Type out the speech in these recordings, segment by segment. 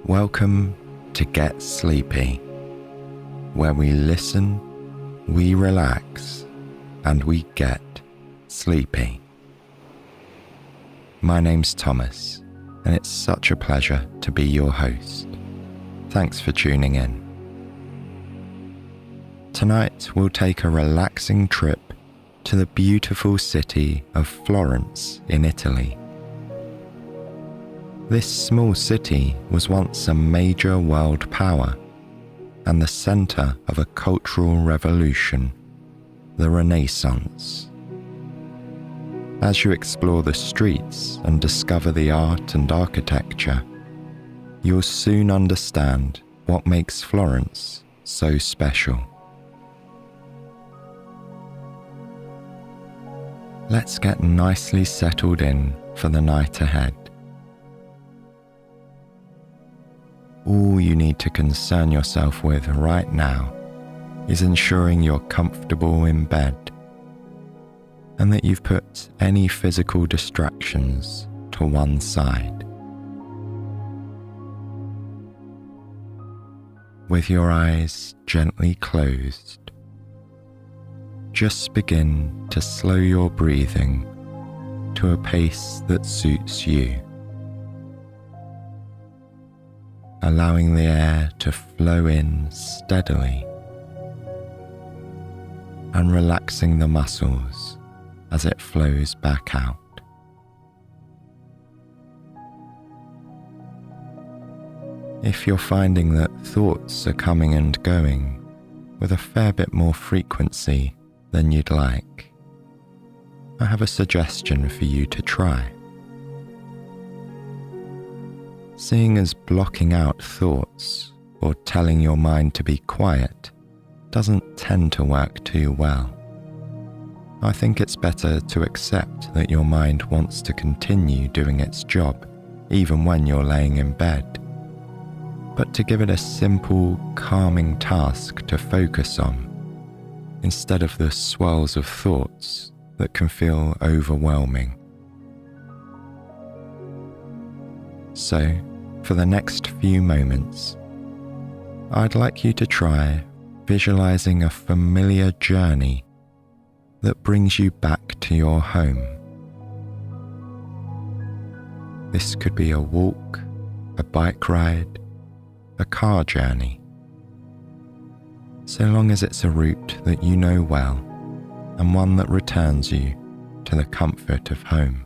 Welcome to Get Sleepy, where we listen, we relax, and we get sleepy. My name's Thomas, and it's such a pleasure to be your host. Thanks for tuning in. Tonight we'll take a relaxing trip to the beautiful city of Florence in Italy. This small city was once a major world power and the centre of a cultural revolution, the Renaissance. As you explore the streets and discover the art and architecture, you'll soon understand what makes Florence so special. Let's get nicely settled in for the night ahead. All you need to concern yourself with right now is ensuring you're comfortable in bed and that you've put any physical distractions to one side. With your eyes gently closed, just begin to slow your breathing to a pace that suits you, allowing the air to flow in steadily and relaxing the muscles as it flows back out. If you're finding that thoughts are coming and going with a fair bit more frequency than you'd like, I have a suggestion for you to try. Seeing as blocking out thoughts or telling your mind to be quiet doesn't tend to work too well, I think it's better to accept that your mind wants to continue doing its job even when you're laying in bed, but to give it a simple, calming task to focus on, instead of the swirls of thoughts that can feel overwhelming. So, for the next few moments, I'd like you to try visualizing a familiar journey that brings you back to your home. This could be a walk, a bike ride, a car journey, so long as it's a route that you know well and one that returns you to the comfort of home.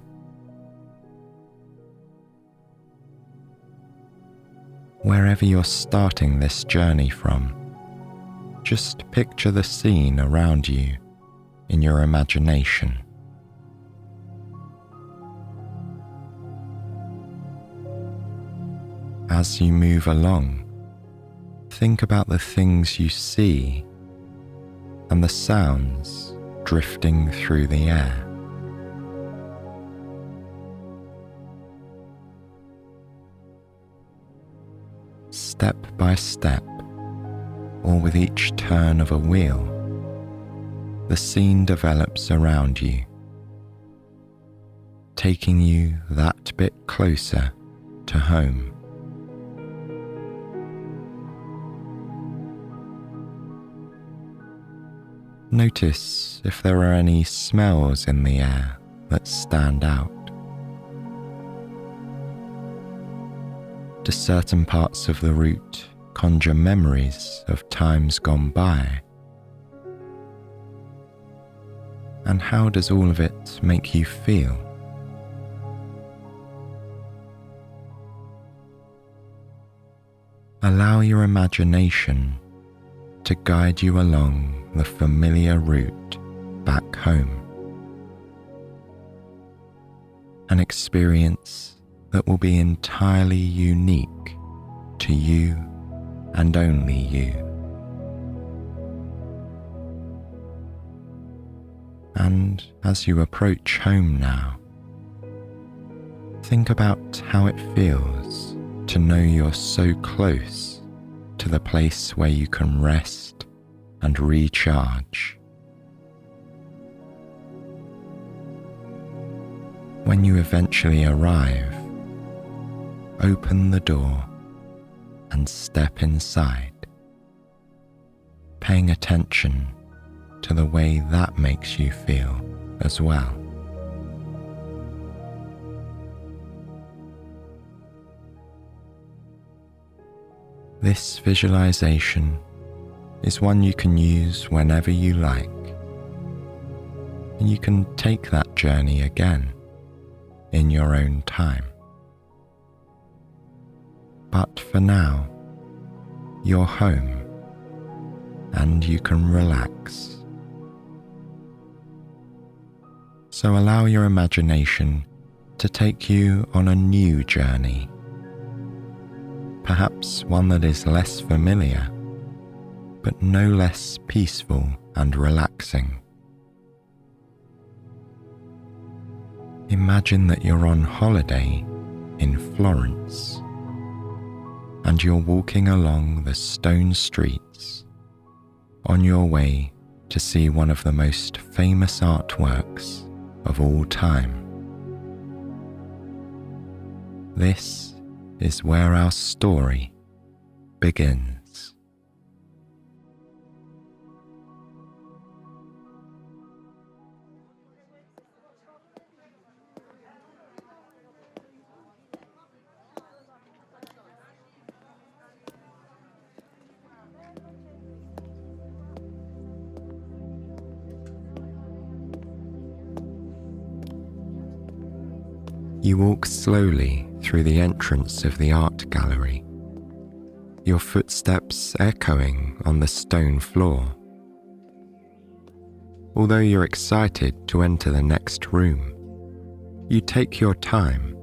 Wherever you're starting this journey from, just picture the scene around you in your imagination. As you move along, think about the things you see and the sounds drifting through the air. Step by step, or with each turn of a wheel, the scene develops around you, taking you that bit closer to home. Notice if there are any smells in the air that stand out. Do certain parts of the route conjure memories of times gone by? And how does all of it make you feel? Allow your imagination to guide you along the familiar route back home. An experience that will be entirely unique to you and only you. And as you approach home now, think about how it feels to know you're so close to the place where you can rest and recharge. When you eventually arrive, open the door and step inside, paying attention to the way that makes you feel as well. This visualization is one you can use whenever you like, and you can take that journey again in your own time. But for now, you're home and you can relax. So allow your imagination to take you on a new journey, perhaps one that is less familiar, but no less peaceful and relaxing. Imagine that you're on holiday in Florence, and you're walking along the stone streets on your way to see one of the most famous artworks of all time. This is where our story begins. You walk slowly through the entrance of the art gallery, your footsteps echoing on the stone floor. Although you're excited to enter the next room, you take your time,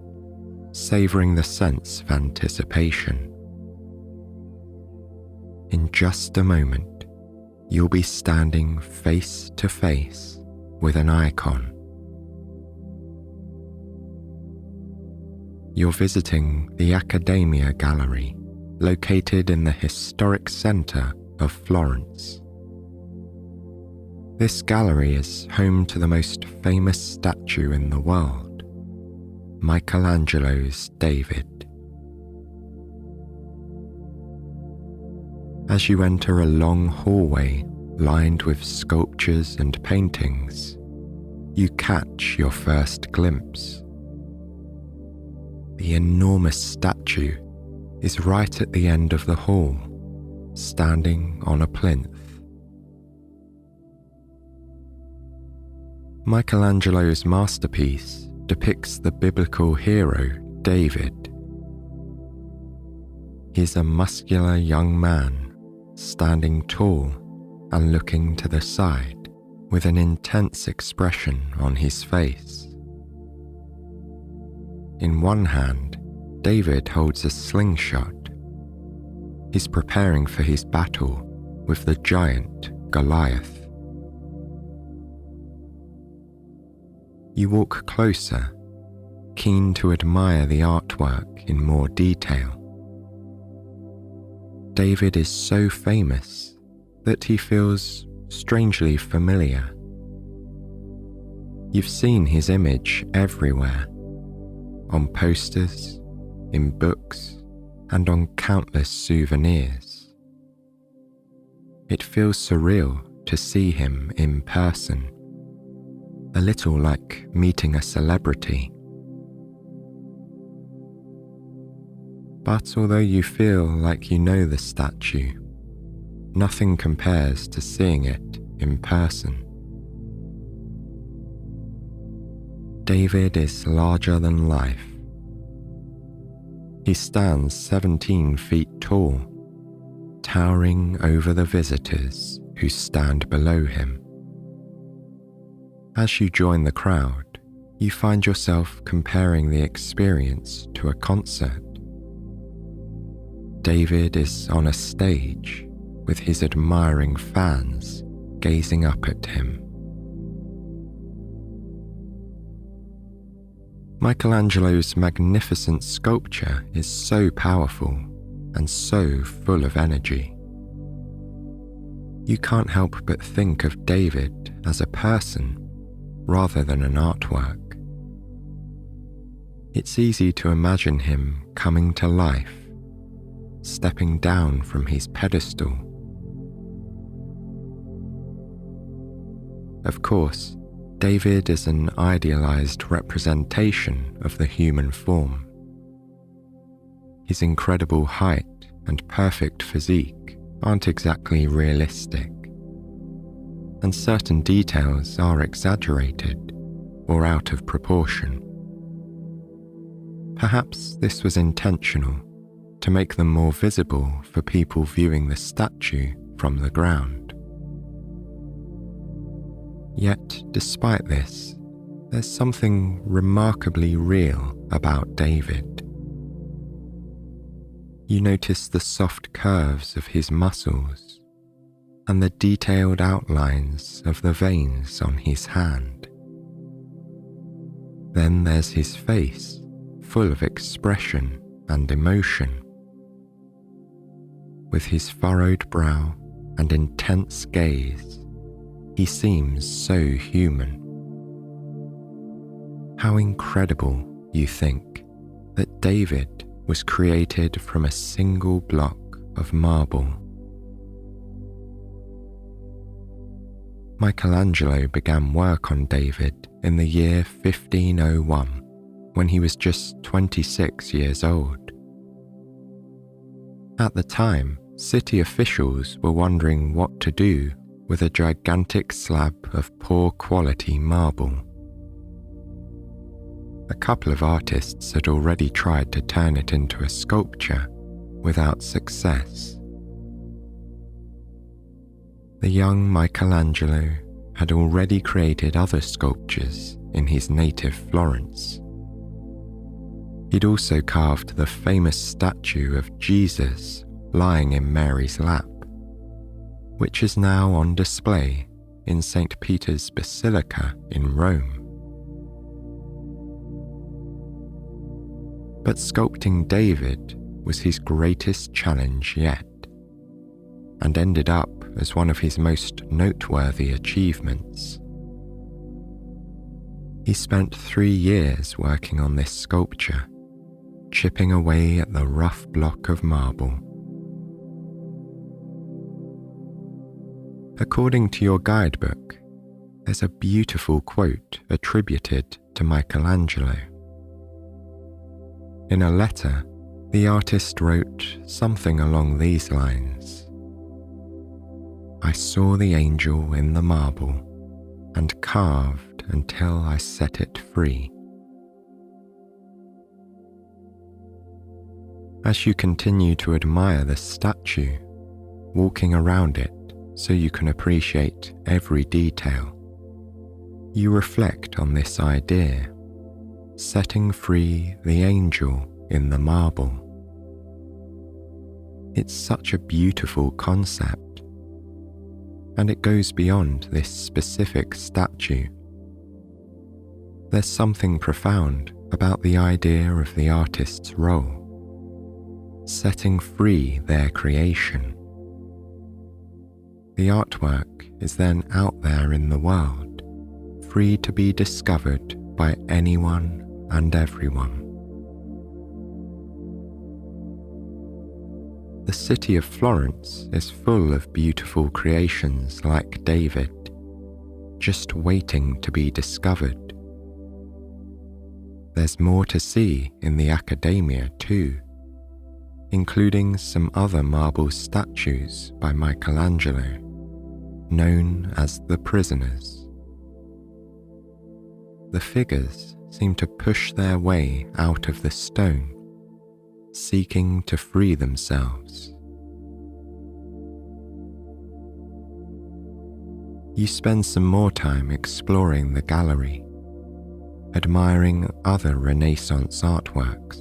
savoring the sense of anticipation. In just a moment, you'll be standing face to face with an icon. You're visiting the Accademia Gallery, located in the historic centre of Florence. This gallery is home to the most famous statue in the world, Michelangelo's David. As you enter a long hallway lined with sculptures and paintings, you catch your first glimpse. The enormous statue is right at the end of the hall, standing on a plinth. Michelangelo's masterpiece depicts the biblical hero David. He's a muscular young man, standing tall and looking to the side with an intense expression on his face. In one hand, David holds a slingshot. He's preparing for his battle with the giant Goliath. You walk closer, keen to admire the artwork in more detail. David is so famous that he feels strangely familiar. You've seen his image everywhere, on posters, in books, and on countless souvenirs. It feels surreal to see him in person, a little like meeting a celebrity. But although you feel like you know the statue, nothing compares to seeing it in person. David is larger than life. He stands 17 feet tall, towering over the visitors who stand below him. As you join the crowd, you find yourself comparing the experience to a concert. David is on a stage with his admiring fans gazing up at him. Michelangelo's magnificent sculpture is so powerful and so full of energy. You can't help but think of David as a person rather than an artwork. It's easy to imagine him coming to life, stepping down from his pedestal. Of course, David is an idealized representation of the human form. His incredible height and perfect physique aren't exactly realistic, and certain details are exaggerated or out of proportion. Perhaps this was intentional, to make them more visible for people viewing the statue from the ground. Yet, despite this, there's something remarkably real about David. You notice the soft curves of his muscles and the detailed outlines of the veins on his hand. Then there's his face, full of expression and emotion. With his furrowed brow and intense gaze, he seems so human. How incredible, you think, that David was created from a single block of marble. Michelangelo began work on David in the year 1501, when he was just 26 years old. At the time, city officials were wondering what to do with a gigantic slab of poor quality marble. A couple of artists had already tried to turn it into a sculpture without success. The young Michelangelo had already created other sculptures in his native Florence. He'd also carved the famous statue of Jesus lying in Mary's lap, which is now on display in St. Peter's Basilica in Rome. But sculpting David was his greatest challenge yet, and ended up as one of his most noteworthy achievements. He spent 3 years working on this sculpture, chipping away at the rough block of marble. According to your guidebook, there's a beautiful quote attributed to Michelangelo. In a letter, the artist wrote something along these lines: "I saw the angel in the marble and carved until I set it free." As you continue to admire the statue, walking around it so you can appreciate every detail, you reflect on this idea, setting free the angel in the marble. It's such a beautiful concept, and it goes beyond this specific statue. There's something profound about the idea of the artist's role, setting free their creation. The artwork is then out there in the world, free to be discovered by anyone and everyone. The city of Florence is full of beautiful creations like David, just waiting to be discovered. There's more to see in the Accademia too, including some other marble statues by Michelangelo, known as the prisoners. The figures seem to push their way out of the stone, seeking to free themselves. You spend some more time exploring the gallery, admiring other Renaissance artworks.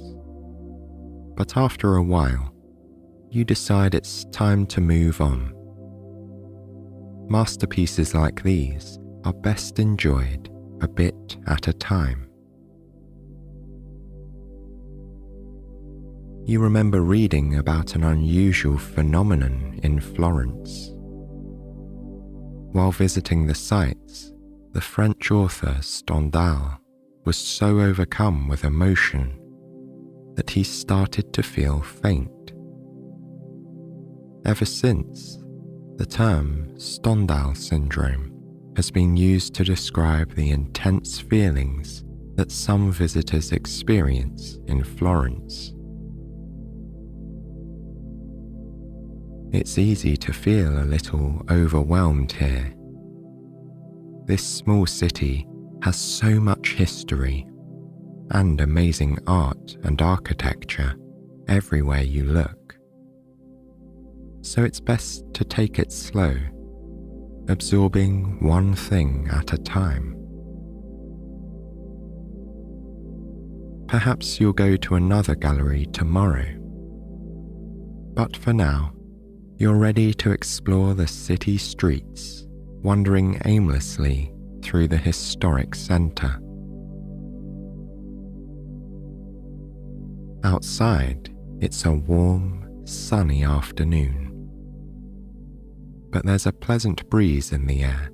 But after a while, you decide it's time to move on. Masterpieces like these are best enjoyed a bit at a time. You remember reading about an unusual phenomenon in Florence. While visiting the sites, the French author Stendhal was so overcome with emotion that he started to feel faint, Ever since, the term Stendhal syndrome has been used to describe the intense feelings that some visitors experience in Florence. It's easy to feel a little overwhelmed here. This small city has so much history and amazing art and architecture everywhere you look. So it's best to take it slow, absorbing one thing at a time. Perhaps you'll go to another gallery tomorrow. But for now, you're ready to explore the city streets, wandering aimlessly through the historic centre. Outside, it's a warm, sunny afternoon. But there's a pleasant breeze in the air,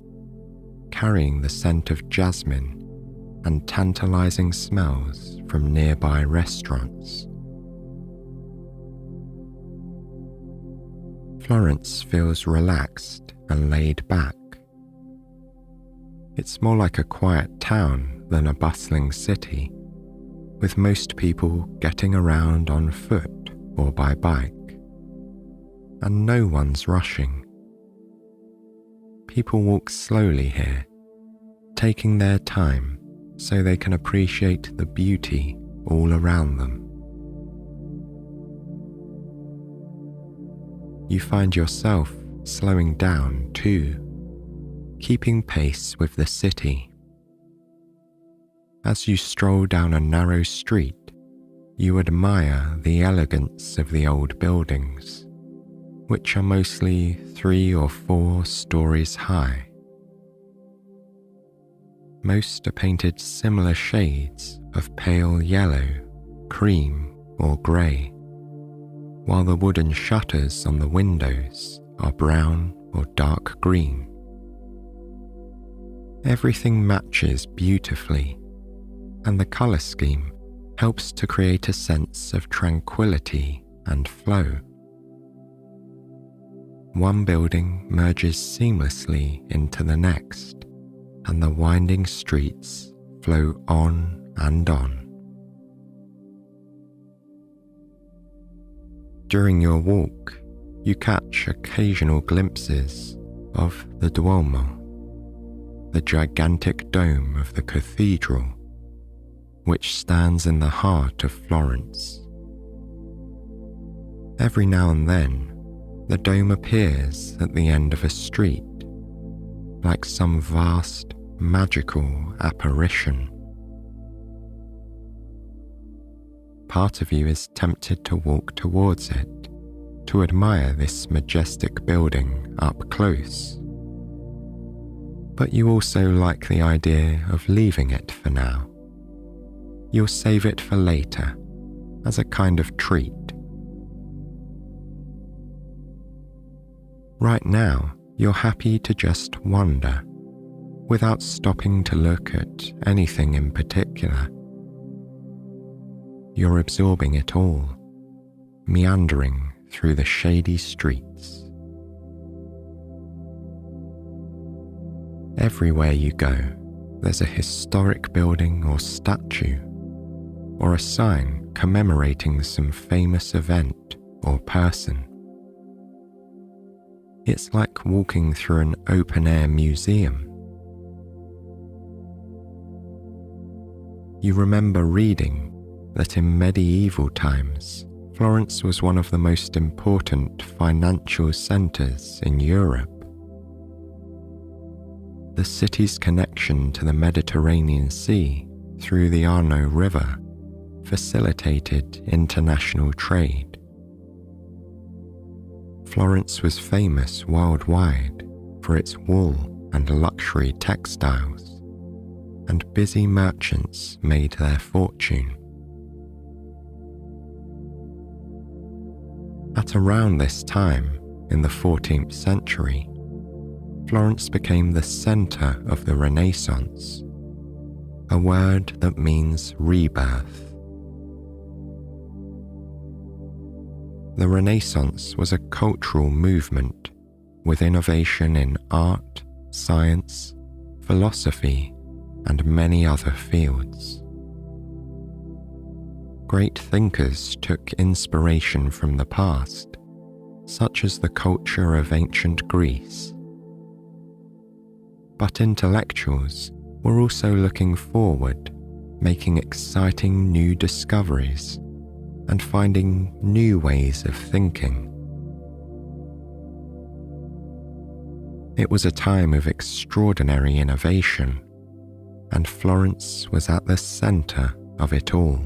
carrying the scent of jasmine and tantalizing smells from nearby restaurants. Florence feels relaxed and laid back. It's more like a quiet town than a bustling city, with most people getting around on foot or by bike, and no one's rushing. People walk slowly here, taking their time so they can appreciate the beauty all around them. You find yourself slowing down too, keeping pace with the city. As you stroll down a narrow street, you admire the elegance of the old buildings, which are mostly 3 or 4 stories high. Most are painted similar shades of pale yellow, cream, or grey, while the wooden shutters on the windows are brown or dark green. Everything matches beautifully, and the colour scheme helps to create a sense of tranquility and flow. One building merges seamlessly into the next, and the winding streets flow on and on. During your walk, you catch occasional glimpses of the Duomo, the gigantic dome of the cathedral, which stands in the heart of Florence. Every now and then, the dome appears at the end of a street, like some vast, magical apparition. Part of you is tempted to walk towards it, to admire this majestic building up close. But you also like the idea of leaving it for now. You'll save it for later, as a kind of treat. Right now, you're happy to just wander, without stopping to look at anything in particular. You're absorbing it all, meandering through the shady streets. Everywhere you go, there's a historic building or statue, or a sign commemorating some famous event or person. It's like walking through an open-air museum. You remember reading that in medieval times, Florence was one of the most important financial centres in Europe. The city's connection to the Mediterranean Sea through the Arno River facilitated international trade. Florence was famous worldwide for its wool and luxury textiles, and busy merchants made their fortune. At around this time, in the 14th century, Florence became the centre of the Renaissance, a word that means rebirth. The Renaissance was a cultural movement with innovation in art, science, philosophy, and many other fields. Great thinkers took inspiration from the past, such as the culture of ancient Greece. But intellectuals were also looking forward, making exciting new discoveries and finding new ways of thinking. It was a time of extraordinary innovation, and Florence was at the centre of it all.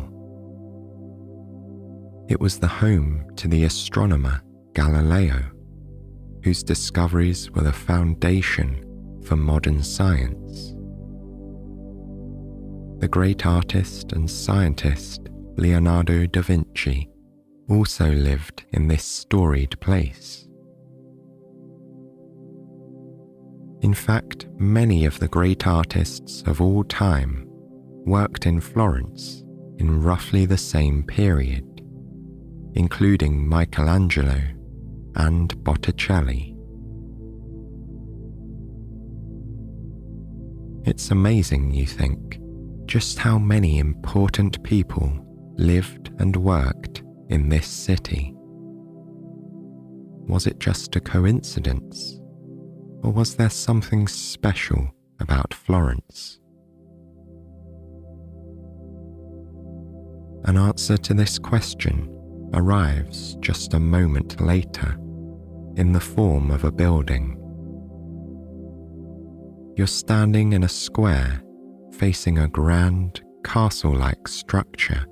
It was the home to the astronomer Galileo, whose discoveries were the foundation for modern science. The great artist and scientist Leonardo da Vinci also lived in this storied place. In fact, many of the great artists of all time worked in Florence in roughly the same period, including Michelangelo and Botticelli. It's amazing, you think, just how many important people lived and worked in this city. Was it just a coincidence? Or was there something special about Florence? An answer to this question arrives just a moment later in the form of a building. You're standing in a square facing a grand castle-like structure,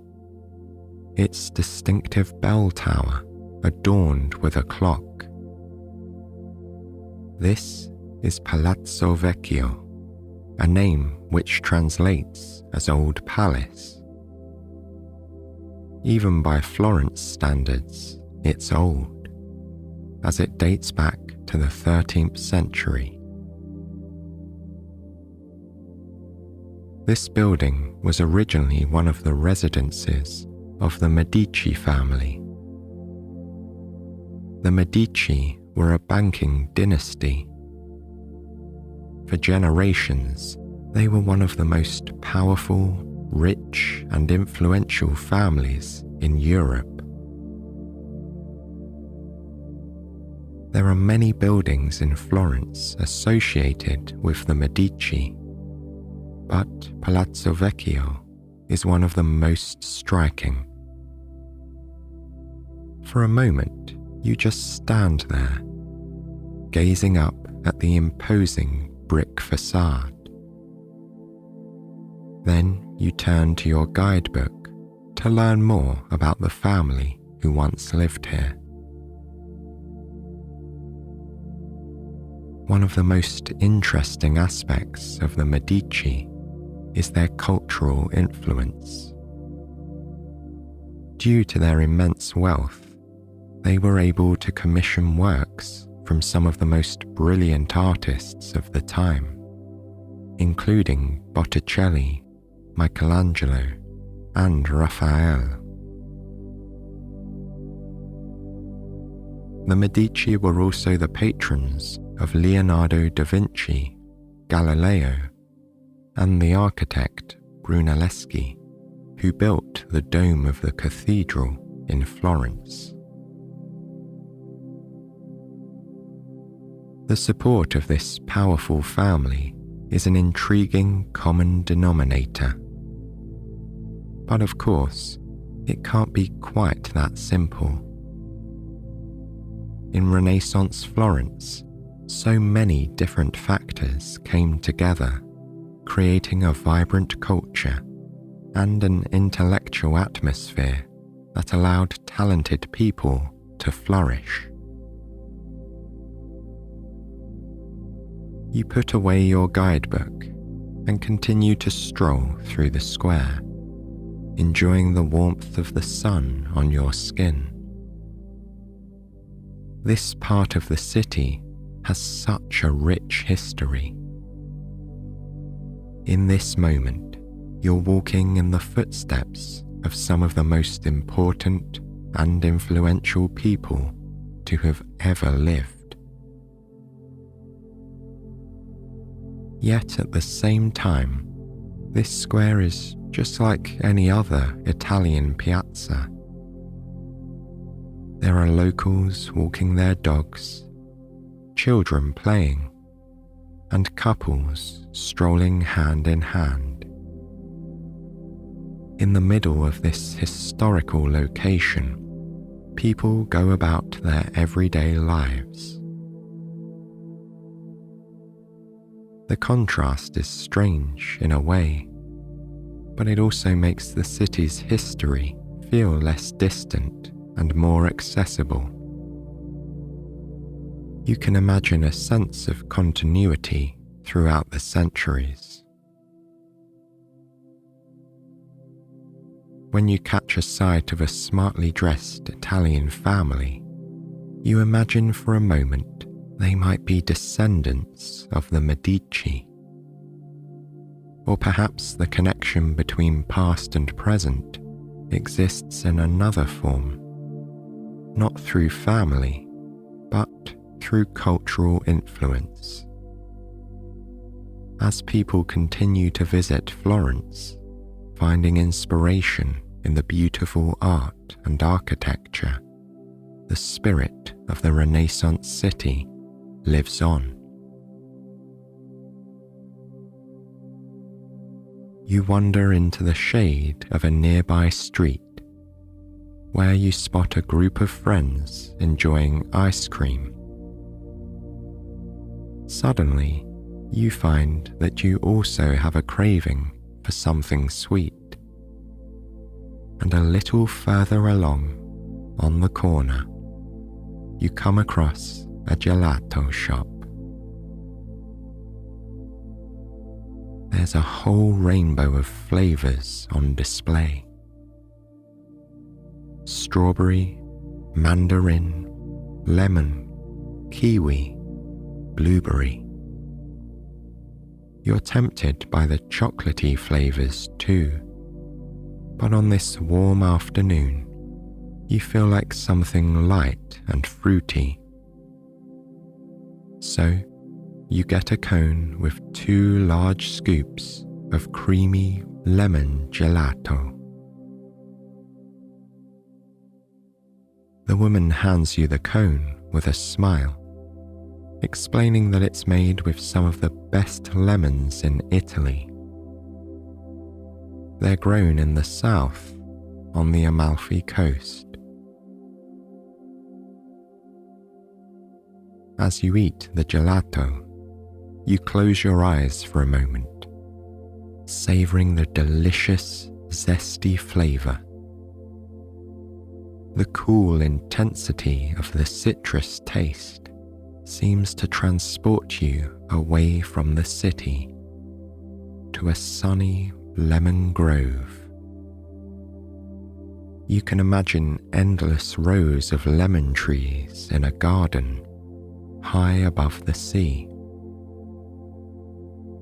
its distinctive bell tower adorned with a clock. This is Palazzo Vecchio, a name which translates as Old Palace. Even by Florence standards, it's old, as it dates back to the 13th century. This building was originally one of the residences of the Medici family. The Medici were a banking dynasty. For generations, they were one of the most powerful, rich, and influential families in Europe. There are many buildings in Florence associated with the Medici, but Palazzo Vecchio is one of the most striking. For a moment, you just stand there, gazing up at the imposing brick facade. Then you turn to your guidebook to learn more about the family who once lived here. One of the most interesting aspects of the Medici is their cultural influence. Due to their immense wealth, they were able to commission works from some of the most brilliant artists of the time, including Botticelli, Michelangelo, and Raphael. The Medici were also the patrons of Leonardo da Vinci, Galileo, and the architect Brunelleschi, who built the dome of the cathedral in Florence. The support of this powerful family is an intriguing common denominator. But of course, it can't be quite that simple. In Renaissance Florence, so many different factors came together, creating a vibrant culture and an intellectual atmosphere that allowed talented people to flourish. You put away your guidebook and continue to stroll through the square, enjoying the warmth of the sun on your skin. This part of the city has such a rich history. In this moment, you're walking in the footsteps of some of the most important and influential people to have ever lived. Yet at the same time, this square is just like any other Italian piazza. There are locals walking their dogs, children playing, and couples strolling hand in hand. In the middle of this historical location, people go about their everyday lives. The contrast is strange in a way, but it also makes the city's history feel less distant and more accessible. You can imagine a sense of continuity throughout the centuries. When you catch a sight of a smartly dressed Italian family, you imagine for a moment they might be descendants of the Medici. Or perhaps the connection between past and present exists in another form, not through family, but through cultural influence. As people continue to visit Florence, finding inspiration in the beautiful art and architecture, the spirit of the Renaissance city lives on. You wander into the shade of a nearby street, where you spot a group of friends enjoying ice cream. Suddenly, you find that you also have a craving for something sweet. And a little further along, on the corner, you come across a gelato shop. There's a whole rainbow of flavors on display. Strawberry, mandarin, lemon, kiwi, blueberry. You're tempted by the chocolatey flavors too, but on this warm afternoon, you feel like something light and fruity. So, you get a cone with 2 large scoops of creamy lemon gelato. The woman hands you the cone with a smile, explaining that it's made with some of the best lemons in Italy. They're grown in the south, on the Amalfi Coast. As you eat the gelato, you close your eyes for a moment, savoring the delicious, zesty flavor. The cool intensity of the citrus taste seems to transport you away from the city to a sunny lemon grove. You can imagine endless rows of lemon trees in a garden high above the sea.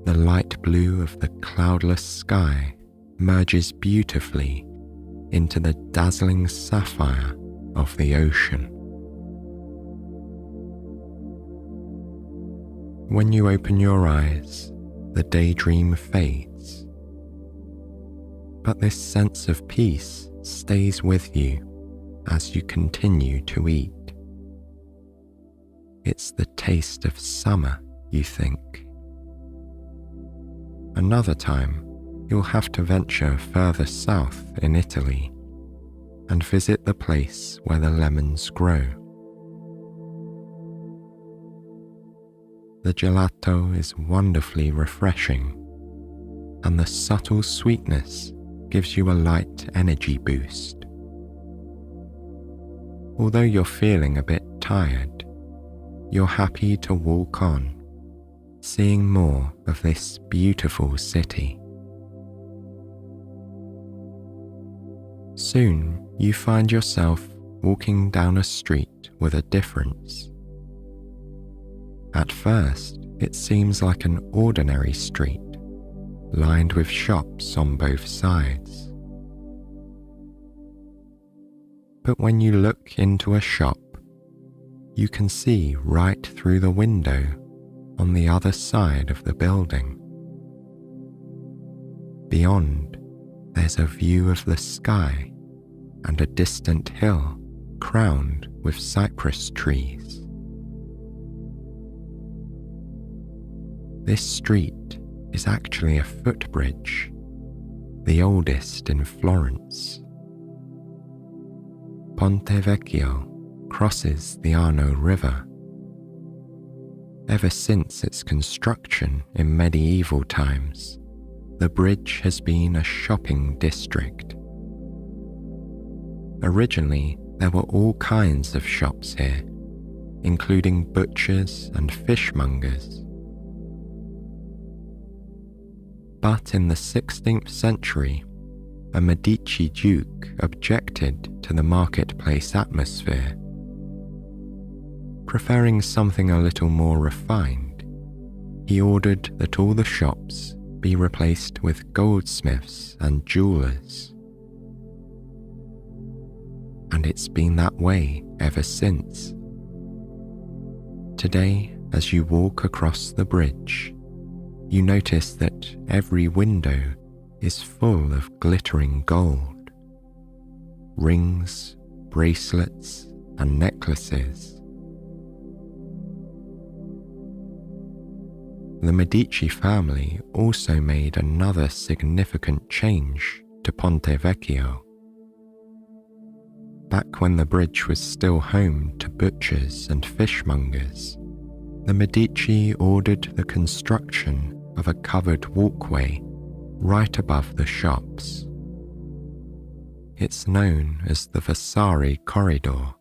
The light blue of the cloudless sky merges beautifully into the dazzling sapphire of the ocean. When you open your eyes, the daydream fades, but this sense of peace stays with you as you continue to eat. It's the taste of summer, you think. Another time, you'll have to venture further south in Italy and visit the place where the lemons grow. The gelato is wonderfully refreshing, and the subtle sweetness gives you a light energy boost. Although you're feeling a bit tired, you're happy to walk on, seeing more of this beautiful city. Soon you find yourself walking down a street with a difference. At first, it seems like an ordinary street, lined with shops on both sides. But when you look into a shop, you can see right through the window on the other side of the building. Beyond, there's a view of the sky and a distant hill crowned with cypress trees. This street is actually a footbridge, the oldest in Florence. Ponte Vecchio crosses the Arno River. Ever since its construction in medieval times, the bridge has been a shopping district. Originally, there were all kinds of shops here, including butchers and fishmongers. But in the 16th century, a Medici duke objected to the marketplace atmosphere. Preferring something a little more refined, he ordered that all the shops be replaced with goldsmiths and jewelers. And it's been that way ever since. Today, as you walk across the bridge, you notice that every window is full of glittering gold. Rings, bracelets, and necklaces. The Medici family also made another significant change to Ponte Vecchio. Back when the bridge was still home to butchers and fishmongers, the Medici ordered the construction of a covered walkway right above the shops. It's known as the Vasari Corridor.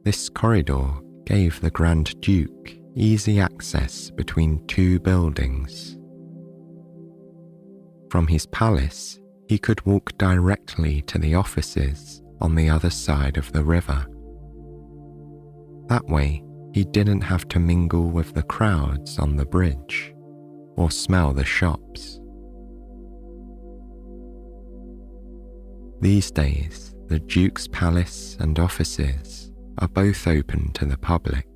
This corridor gave the Grand Duke easy access between two buildings. From his palace, he could walk directly to the offices on the other side of the river. That way, he didn't have to mingle with the crowds on the bridge or smell the shops. These days, the Duke's palace and offices are both open to the public.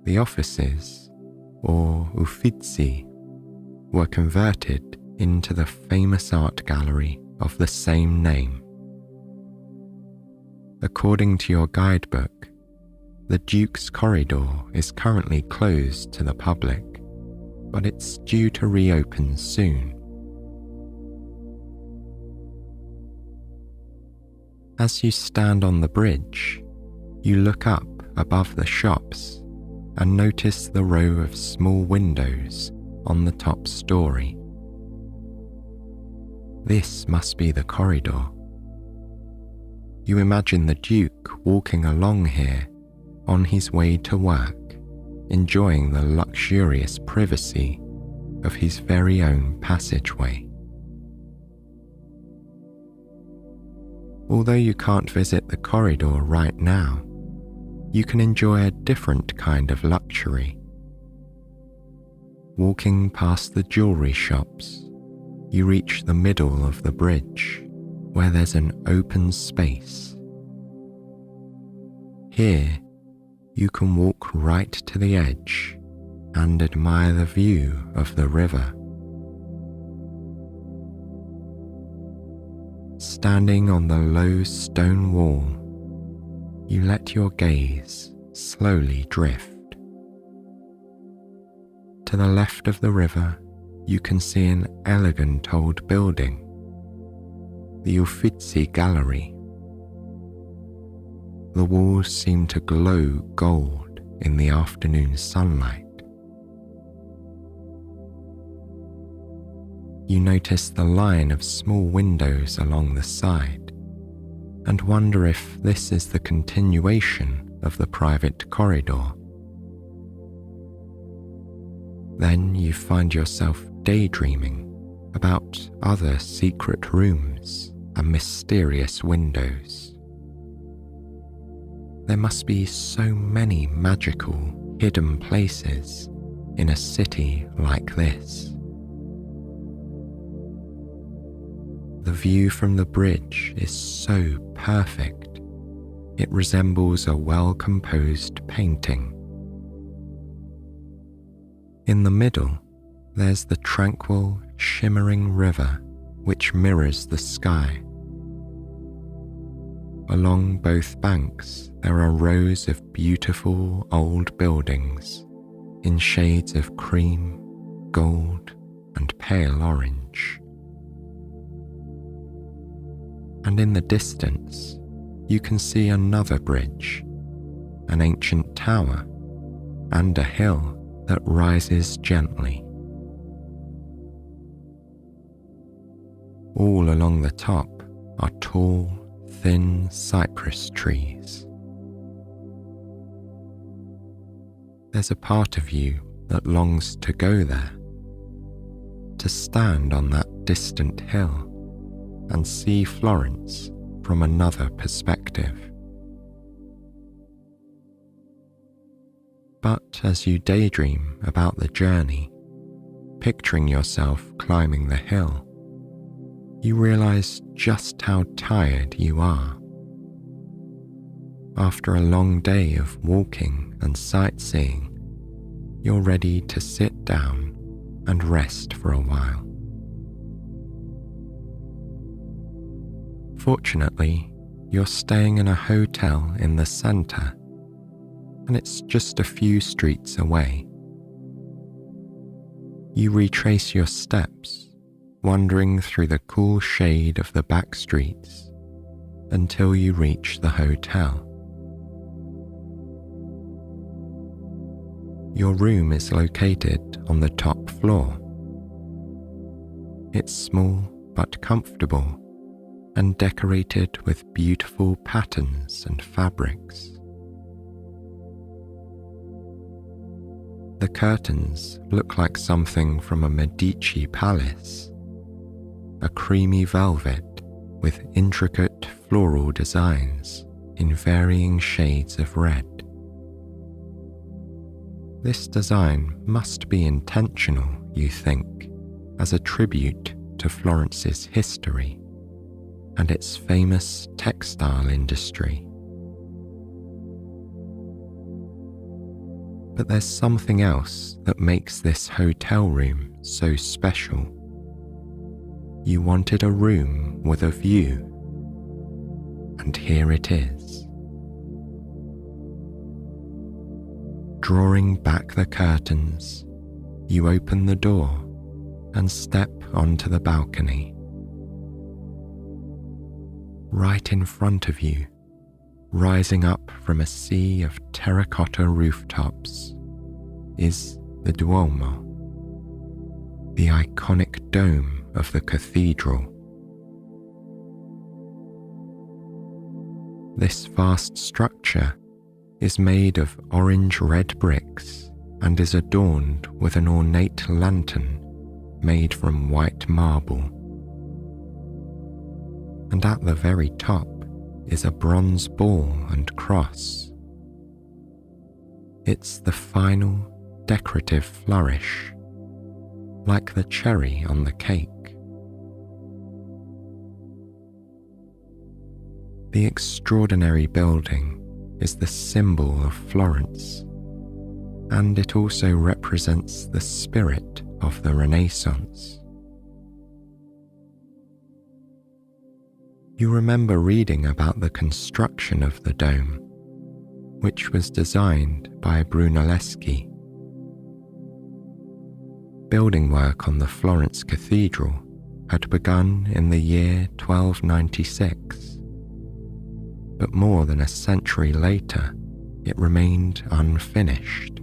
The offices, or uffizi, were converted into the famous art gallery of the same name. According to your guidebook, the Duke's Corridor is currently closed to the public, but it's due to reopen soon. As you stand on the bridge, you look up above the shops and notice the row of small windows on the top story. This must be the corridor. You imagine the Duke walking along here on his way to work, enjoying the luxurious privacy of his very own passageway. Although you can't visit the corridor right now, you can enjoy a different kind of luxury. Walking past the jewelry shops, you reach the middle of the bridge, where there's an open space. Here, you can walk right to the edge and admire the view of the river. Standing on the low stone wall, you let your gaze slowly drift. To the left of the river, you can see an elegant old building, the Uffizi Gallery. The walls seem to glow gold in the afternoon sunlight. You notice the line of small windows along the side and wonder if this is the continuation of the private corridor. Then you find yourself daydreaming about other secret rooms and mysterious windows. There must be so many magical, hidden places in a city like this. The view from the bridge is so perfect, it resembles a well-composed painting. In the middle, there's the tranquil, shimmering river which mirrors the sky. Along both banks, there are rows of beautiful old buildings in shades of cream, gold, and pale orange. And in the distance, you can see another bridge, an ancient tower, and a hill that rises gently. All along the top are tall, thin cypress trees. There's a part of you that longs to go there, to stand on that distant hill and see Florence from another perspective. But as you daydream about the journey, picturing yourself climbing the hill, you realize just how tired you are. After a long day of walking and sightseeing, you're ready to sit down and rest for a while. Fortunately, you're staying in a hotel in the center, and it's just a few streets away. You retrace your steps, wandering through the cool shade of the back streets until you reach the hotel. Your room is located on the top floor. It's small but comfortable and decorated with beautiful patterns and fabrics. The curtains look like something from a Medici palace, a creamy velvet with intricate floral designs in varying shades of red. This design must be intentional, you think, as a tribute to Florence's history and its famous textile industry. But there's something else that makes this hotel room so special. You wanted a room with a view, and here it is. Drawing back the curtains, you open the door and step onto the balcony. Right in front of you, rising up from a sea of terracotta rooftops, is the Duomo, the iconic dome of the cathedral. This vast structure is made of orange-red bricks and is adorned with an ornate lantern made from white marble. And at the very top is a bronze ball and cross. It's the final decorative flourish, like the cherry on the cake. The extraordinary building is the symbol of Florence, and it also represents the spirit of the Renaissance. You remember reading about the construction of the dome, which was designed by Brunelleschi. Building work on the Florence Cathedral had begun in the year 1296, but more than a century later, it remained unfinished.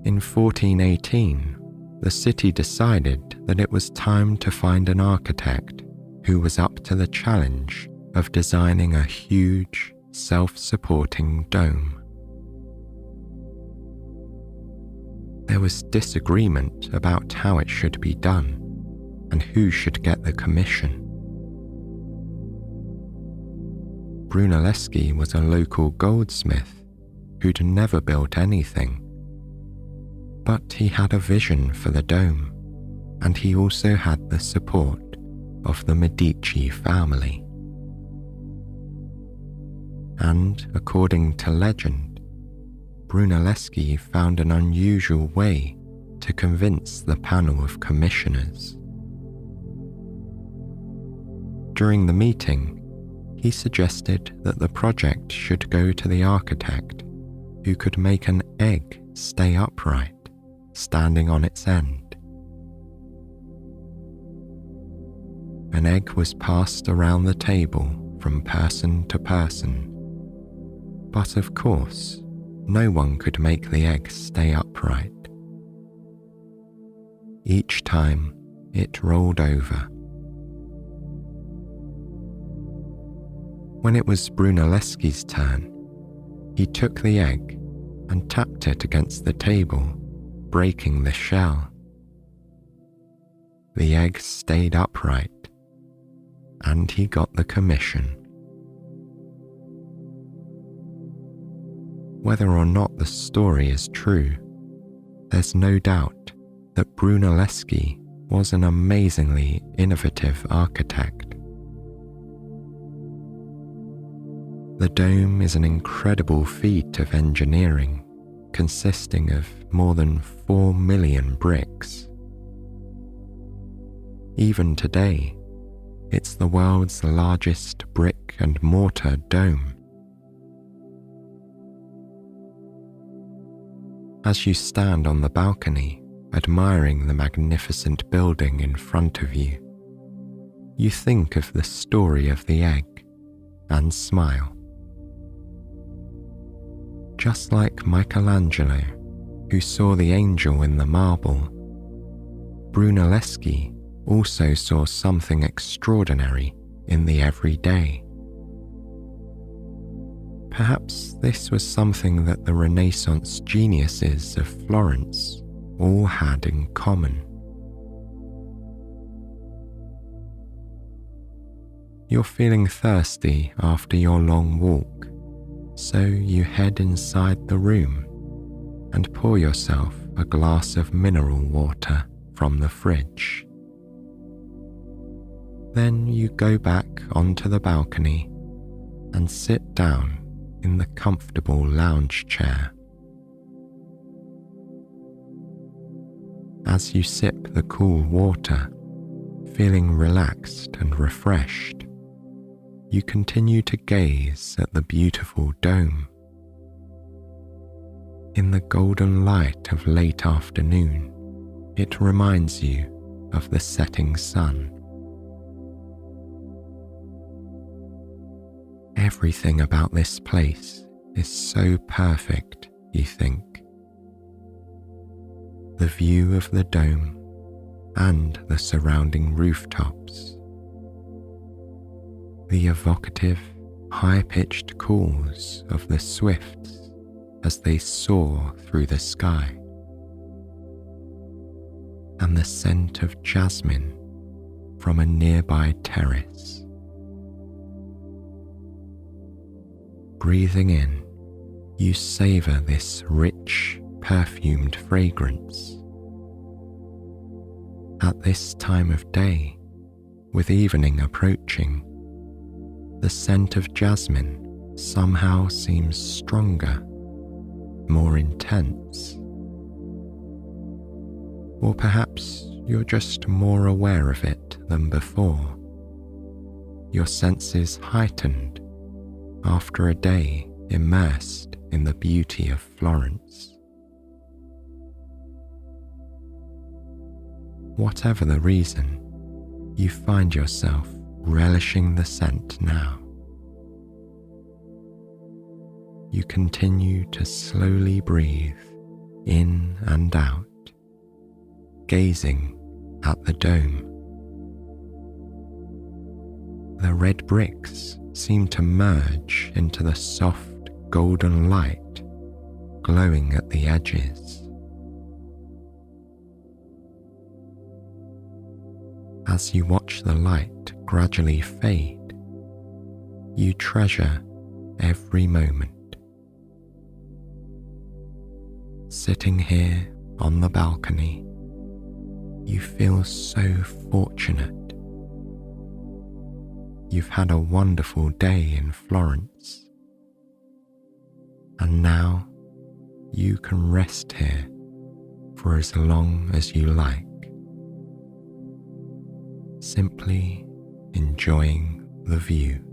In 1418, the city decided that it was time to find an architect who was up to the challenge of designing a huge, self-supporting dome. There was disagreement about how it should be done and who should get the commission. Brunelleschi was a local goldsmith who'd never built anything, but he had a vision for the dome and he also had the support of the Medici family. And according to legend, Brunelleschi found an unusual way to convince the panel of commissioners. During the meeting, he suggested that the project should go to the architect who could make an egg stay upright, standing on its end. An egg was passed around the table from person to person, but of course, no one could make the egg stay upright. Each time it rolled over. When it was Brunelleschi's turn, he took the egg and tapped it against the table, breaking the shell. The egg stayed upright, and he got the commission. Whether or not the story is true, there's no doubt that Brunelleschi was an amazingly innovative architect. The dome is an incredible feat of engineering, consisting of more than 4 million bricks. Even today, it's the world's largest brick and mortar dome. As you stand on the balcony, admiring the magnificent building in front of you, you think of the story of the egg and smile. Just like Michelangelo, who saw the angel in the marble, Brunelleschi also saw something extraordinary in the everyday. Perhaps this was something that the Renaissance geniuses of Florence all had in common. You're feeling thirsty after your long walk, so you head inside the room and pour yourself a glass of mineral water from the fridge. Then you go back onto the balcony and sit down in the comfortable lounge chair. As you sip the cool water, feeling relaxed and refreshed, you continue to gaze at the beautiful dome. In the golden light of late afternoon, it reminds you of the setting sun. Everything about this place is so perfect, you think. The view of the dome and the surrounding rooftops. The evocative, high-pitched calls of the swifts as they soar through the sky. And the scent of jasmine from a nearby terrace. Breathing in, you savor this rich, perfumed fragrance. At this time of day, with evening approaching, the scent of jasmine somehow seems stronger, more intense. Or perhaps you're just more aware of it than before. Your senses heightened after a day immersed in the beauty of Florence. Whatever the reason, you find yourself relishing the scent now. You continue to slowly breathe in and out, gazing at the dome. The red bricks seem to merge into the soft golden light glowing at the edges. As you watch the light gradually fade, you treasure every moment. Sitting here on the balcony, you feel so fortunate. You've had a wonderful day in Florence, and now you can rest here for as long as you like, simply enjoying the view.